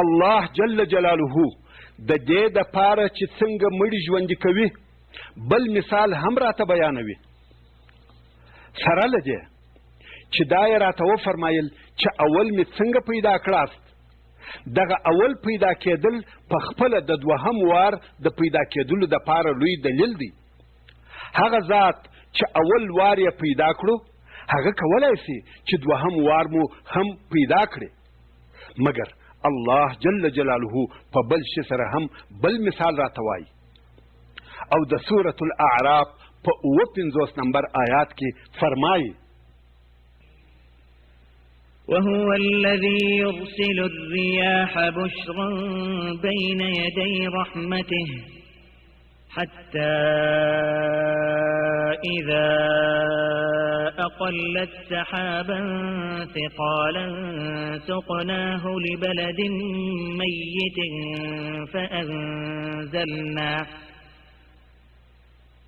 الله جل جلاله د دې د پاره چې څنګه مړي ژوندي کوي بل مثال هم راته بیانوي. سره له دې چې دا یې راته وفرمایل چې اول مې څنګه پیدا کړاست، دغه اول پیدا کېدل په خپله د دوهم وار د پیدا کېدلو دپاره لوی دلیل دی. هغه ذات چې اول وار یې پیدا کړو هغه کولی سي چې دوهم وار مو هم پیدا کړي، مګر الله جل جلاله په بل شي سره هم بل مثال راته وایي. او د سورة الاعراف په 59 نمبر آیات کې فرمایي: وهو الذي يرسل الرياح بشرا بين يدي رحمته حتى إذا أقلت سحابا ثقالا سقناه لبلد ميت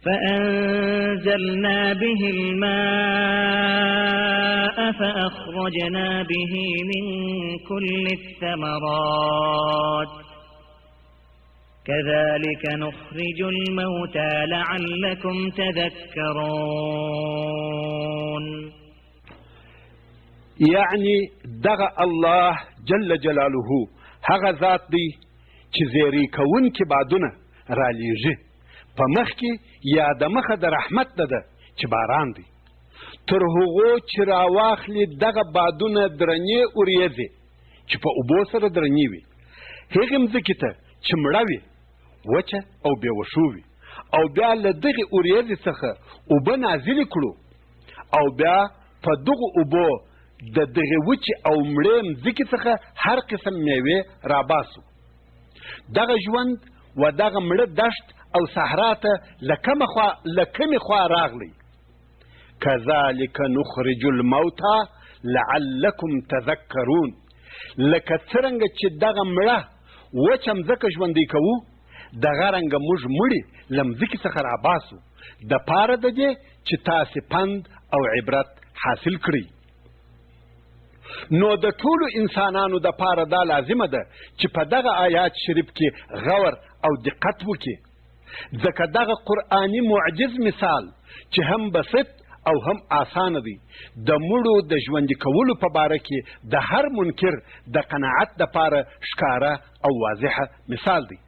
فأنزلنا به الماء فأخرجنا به من كل الثمرات كذلك نخرج الموتى لعلكم تذكرون. يعني دغه الله جل جلاله هغه ذات دی چې زیری کون کې بادونه را لیږي، په مخ کې یا د مخه د رحمت ده چې باران دی، تر هغو چې راواخلي دغه بادونه درنې اوریځې چې په اوبو سره درنې وي، هغې مځکې ته چې مړه وي وچه او بې وښو وي، او بیا له دغې اوریځې څخه اوبه نازلې کړو او بیا په دغو اوبو د دغې وچې او مړې مځکې څخه هر قسم میوې راباسو. دغه ژوند و دغه مړه دشت او صحرا ته له کمې خوا راغلی. کذلک نخرج الموتى لعلکم تذکرون. لکه څرنګه چې دغه مړه وچه مځکه ژوندی کوو، دغه رنګه موږ مړي له مځکې څخه راباسو د پاره د دې چې تاسې پند او عبرت حاصل کړئ. نو د ټولو انسانانو د پاره دا لازمه ده چې په دغه آیات شریف کې غور او دقت وکړي، ځکه دغه قرآني معجز مثال چې هم بسط او هم آسانه دی د مړو د ژوندي کولو په باره کې د هر منکر د قناعت د پاره ښکاره او واضحه مثال دی.